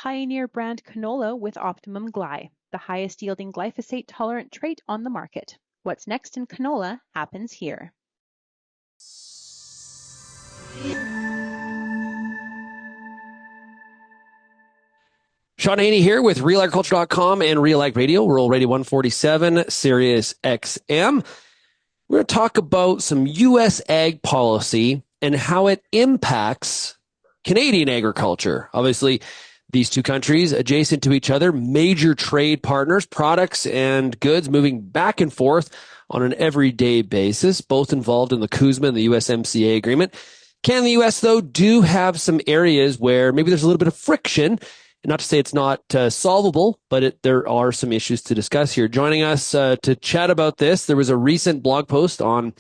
Pioneer brand canola with Optimum Gly, the highest yielding glyphosate tolerant trait on the market. What's next in canola happens here. Shaun Haney here with RealAgriculture.com and Real Ag Radio, Rural Radio 147, Sirius XM. We're going to talk about some U.S. ag policy and how it impacts Canadian agriculture. Obviously, these two countries adjacent to each other, major trade partners, products and goods moving back and forth on an everyday basis, both involved in the CUSMA and the USMCA agreement. Canada and the U.S., though, do have some areas where maybe there's a little bit of friction. Not to say it's not solvable, but there are some issues to discuss here. Joining us to chat about this, there was a recent blog post on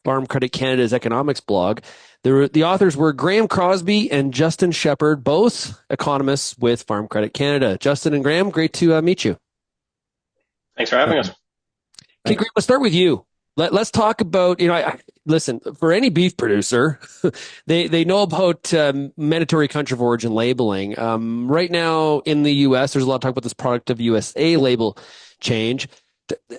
Farm Credit Canada's economics blog. The authors were Graeme Crosbie and Justin Shepard, both economists with Farm Credit Canada. Justin and Graeme, great to meet you. Thanks for having us. Okay, Graeme, let's start with you. Let's talk about, listen, for any beef producer, they know about mandatory country of origin labeling. Right now in the U.S., there's a lot of talk about this product of USA label change.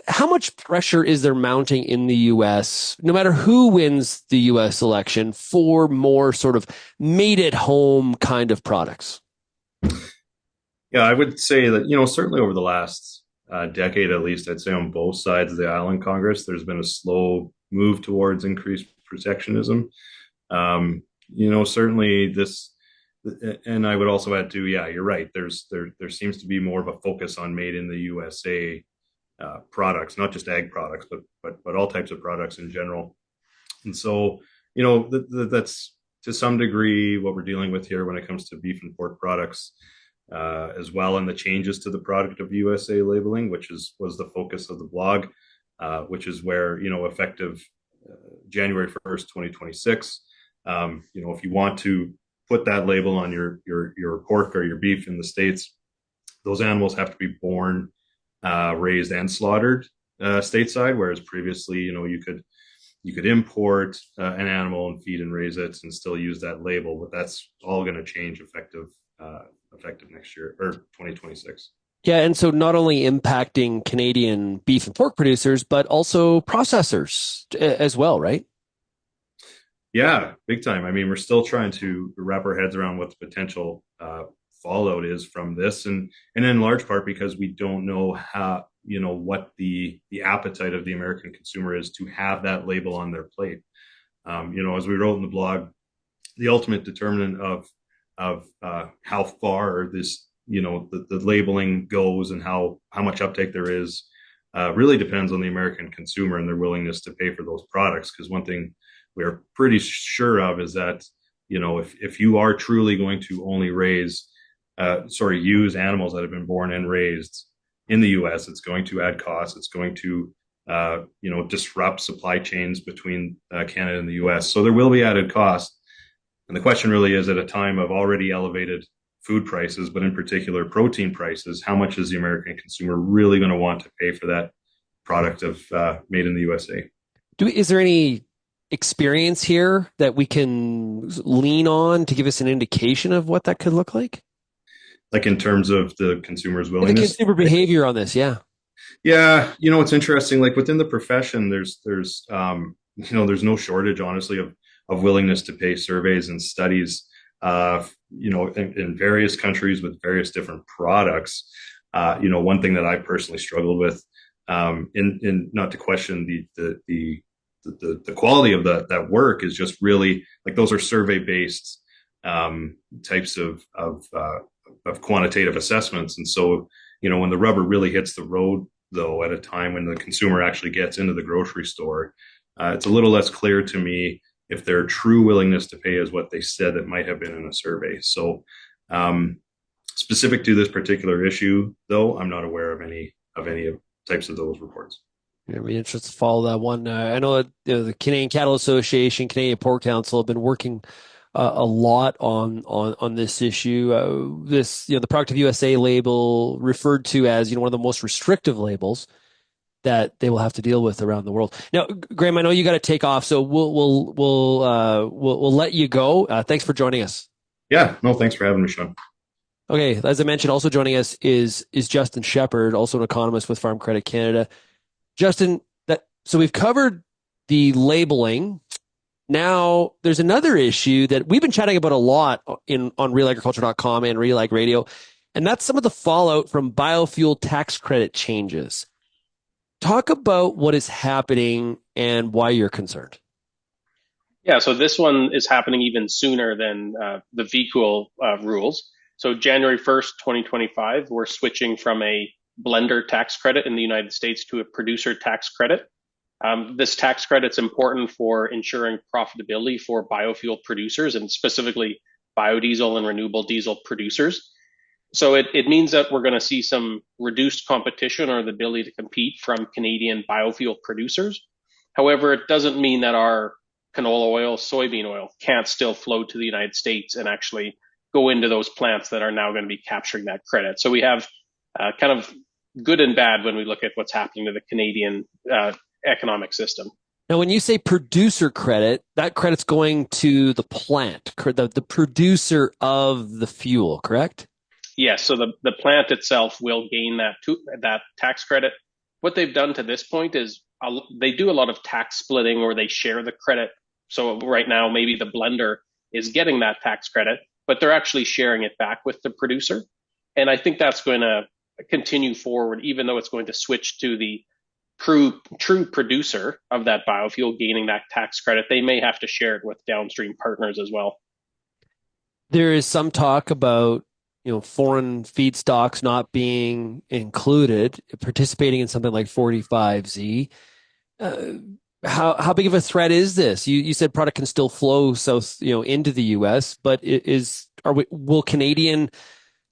How much pressure is there mounting in the U.S., no matter who wins the U.S. election, for more sort of made-at-home kind of products? Yeah, I would say that, certainly over the last decade, at least, I'd say on both sides of the aisle in Congress, there's been a slow move towards increased protectionism. Certainly this, and I would also add to, yeah, you're right. There seems to be more of a focus on made in the USA products, not just ag products, but all types of products in general. And so, that's to some degree what we're dealing with here when it comes to beef and pork products. As well, and the changes to the product of USA labeling, which was the focus of the blog, which is where, effective January 1st, 2026, if you want to put that label on your pork or your beef in the States, those animals have to be born, raised, and slaughtered stateside, whereas previously, you could import an animal and feed and raise it and still use that label, but that's all going to change effective next year or 2026. Yeah, and so not only impacting Canadian beef and pork producers, but also processors as well, right? Yeah, big time. I mean, we're still trying to wrap our heads around what the potential fallout is from this, and in large part because we don't know how, what the appetite of the American consumer is to have that label on their plate. As we wrote in the blog, the ultimate determinant of how far this, the labeling goes and how much uptake there is really depends on the American consumer and their willingness to pay for those products. Because one thing we're pretty sure of is that, if you are truly going to only use animals that have been born and raised in the U.S., it's going to add costs. It's going to, disrupt supply chains between Canada and the U.S. So there will be added costs. And the question really is, at a time of already elevated food prices, but in particular protein prices, how much is the American consumer really going to want to pay for that product of made in the USA? Is there any experience here that we can lean on to give us an indication of what that could look like? Like in terms of the consumer's willingness? The consumer behavior on this, yeah. Yeah, it's interesting. Like within the profession, there's no shortage, honestly, of willingness to pay. Surveys and studies, in various countries with various different products. One thing that I personally struggled with, in not to question the quality of that work, is just really like those are survey based types of quantitative assessments, and so when the rubber really hits the road, though, at a time when the consumer actually gets into the grocery store, it's a little less clear to me if their true willingness to pay is what they said it might have been in a survey. So specific to this particular issue, though, I'm not aware of any types of those reports. It'd be interesting to follow that one. I know that the Canadian Cattle Association, Canadian Pork Council have been working a lot on this issue. The Product of USA label, referred to as one of the most restrictive labels that they will have to deal with around the world. Now, Graeme, I know you got to take off, so we'll let you go. Thanks for joining us. Yeah, no, thanks for having me, Shaun. Okay, as I mentioned, also joining us is Justin Shepherd, also an economist with Farm Credit Canada. Justin, so we've covered the labeling. Now, there's another issue that we've been chatting about a lot on RealAgriculture.com and Real Ag Radio, and that's some of the fallout from biofuel tax credit changes. Talk about what is happening and why you're concerned. Yeah, so this one is happening even sooner than the vCOOL rules. So January 1st, 2025, we're switching from a blender tax credit in the United States to a producer tax credit. This tax credit's important for ensuring profitability for biofuel producers and specifically biodiesel and renewable diesel producers. So it means that we're going to see some reduced competition or the ability to compete from Canadian biofuel producers. However, it doesn't mean that our canola oil, soybean oil can't still flow to the United States and actually go into those plants that are now going to be capturing that credit. So we have kind of good and bad when we look at what's happening to the Canadian economic system. Now, when you say producer credit, that credit's going to the plant, the producer of the fuel, correct? Yes, so the plant itself will gain that tax credit. What they've done to this point is they do a lot of tax splitting or they share the credit. So right now, maybe the blender is getting that tax credit, but they're actually sharing it back with the producer. And I think that's going to continue forward, even though it's going to switch to the true producer of that biofuel gaining that tax credit. They may have to share it with downstream partners as well. There is some talk about foreign feedstocks not being included, participating in something like 45Z. How big of a threat is this? You said product can still flow south, into the U.S., but will Canadian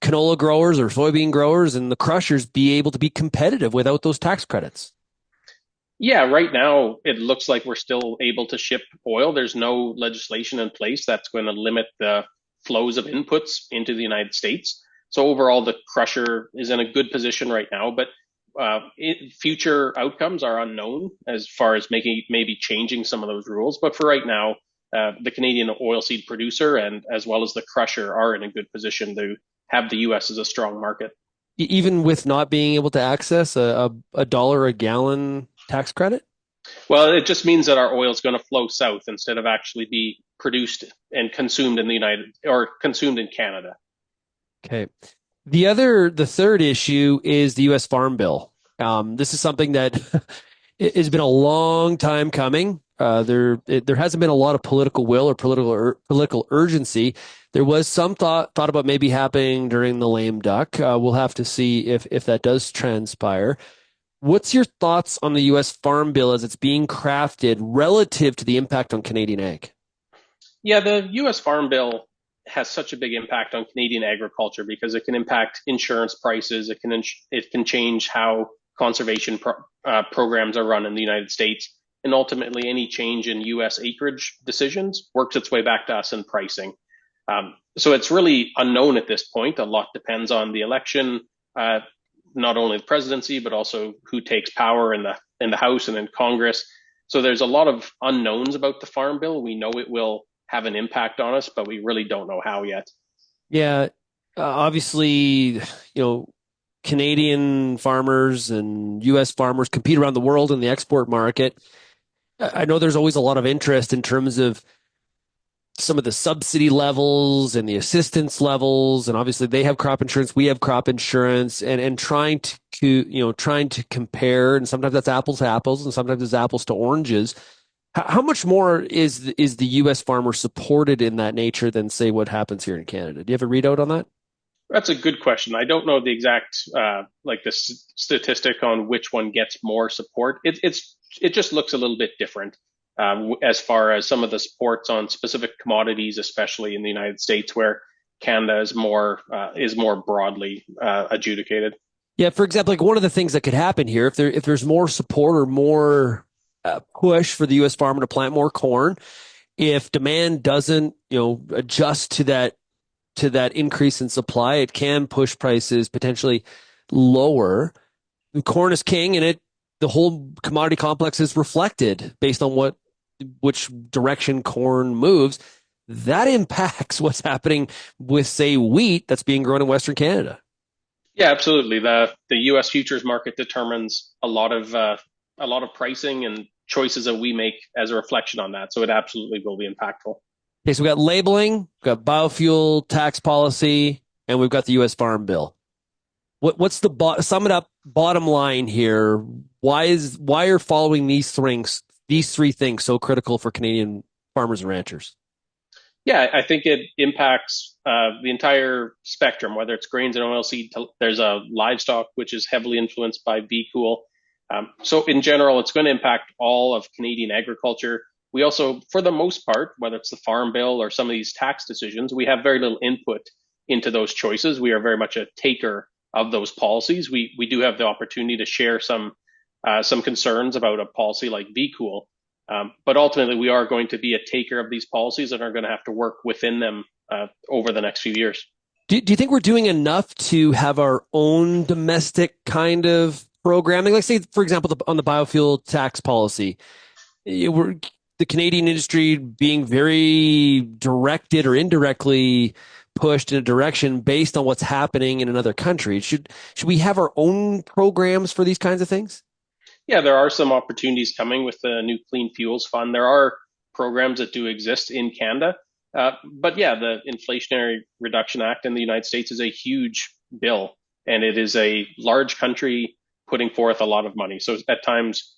canola growers or soybean growers and the crushers be able to be competitive without those tax credits? Yeah, right now it looks like we're still able to ship oil. There's no legislation in place that's going to limit the flows of inputs into the United States. So overall, the crusher is in a good position right now, but future outcomes are unknown as far as maybe changing some of those rules. But for right now, the Canadian oilseed producer and as well as the crusher are in a good position to have the U.S. as a strong market. Even with not being able to access a dollar a gallon tax credit? Well, it just means that our oil is going to flow south instead of actually be produced and consumed consumed in Canada. Okay. The third issue is the U.S. Farm Bill. This is something that has been a long time coming. There hasn't been a lot of political will or political urgency. There was some thought about maybe happening during the lame duck. We'll have to see if that does transpire. What's your thoughts on the U.S. Farm Bill as it's being crafted relative to the impact on Canadian ag? Yeah, the U.S. Farm Bill has such a big impact on Canadian agriculture because it can impact insurance prices. It can change how conservation programs are run in the United States, and ultimately any change in U.S. acreage decisions works its way back to us in pricing. So it's really unknown at this point. A lot depends on the election, not only the presidency but also who takes power in the House and in Congress. So there's a lot of unknowns about the Farm Bill. We know it will have an impact on us, but we really don't know how yet. Yeah, obviously, Canadian farmers and U.S. farmers compete around the world in the export market. I know there's always a lot of interest in terms of some of the subsidy levels and the assistance levels, and obviously they have crop insurance, we have crop insurance, and trying to compare, and sometimes that's apples to apples, and sometimes it's apples to oranges. How much more is the U.S. farmer supported in that nature than, say, what happens here in Canada? Do you have a readout on that? That's a good question. I don't know the exact the statistic on which one gets more support. It just looks a little bit different as far as some of the supports on specific commodities, especially in the United States, where Canada is more broadly adjudicated. Yeah, for example, like one of the things that could happen here, if there's more support or more push for the U.S. farmer to plant more corn, if demand doesn't adjust to that increase in supply, it can push prices potentially lower. Corn is king, and the whole commodity complex is reflected based on which direction corn moves. that impacts what's happening with, say, wheat that's being grown in Western Canada. Yeah, absolutely. The U.S. futures market determines a lot of pricing and choices that we make as a reflection on that. So it absolutely will be impactful. Okay, so we got labeling, we've got biofuel tax policy, and we've got the U.S. Farm Bill. What's the sum it up bottom line here? Why are following these three things so critical for Canadian farmers and ranchers? Yeah, I think it impacts the entire spectrum, whether it's grains and oilseed. There's a livestock, which is heavily influenced by vCOOL. So in general, it's going to impact all of Canadian agriculture. We also, for the most part, whether it's the Farm Bill or some of these tax decisions, we have very little input into those choices. We are very much a taker of those policies. We do have the opportunity to share some concerns about a policy like vCOOL. But ultimately, we are going to be a taker of these policies and are going to have to work within them over the next few years. Do you think we're doing enough to have our own domestic kind of programming? Like, say, for example, on the biofuel tax policy, the Canadian industry being very directed or indirectly pushed in a direction based on what's happening in another country. Should we have our own programs for these kinds of things? Yeah, there are some opportunities coming with the new Clean Fuels Fund. There are programs that do exist in Canada. But yeah, the Inflationary Reduction Act in the United States is a huge bill, and it is a large country putting forth a lot of money. So at times,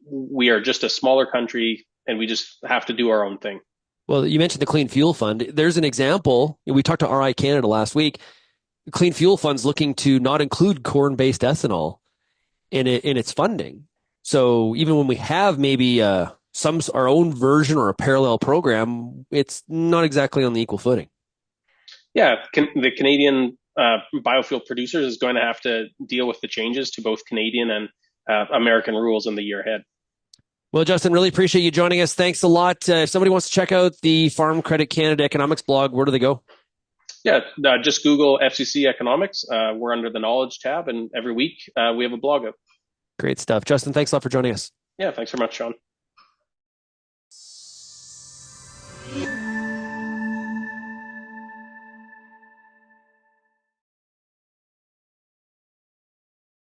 we are just a smaller country, and we just have to do our own thing. Well, you mentioned the Clean Fuel Fund. There's an example. We talked to RI Canada last week. The Clean Fuel Fund's looking to not include corn-based ethanol in its funding. So even when we have maybe our own version or a parallel program, it's not exactly on the equal footing. Yeah, the Canadian biofuel producers is going to have to deal with the changes to both Canadian and American rules in the year ahead. Well, Justin, really appreciate you joining us. Thanks a lot. If somebody wants to check out the Farm Credit Canada Economics blog, where do they go? Yeah, just Google FCC Economics. We're under the Knowledge tab, and every week we have a blog up. Great stuff. Justin, thanks a lot for joining us. Yeah, thanks very much, Shaun.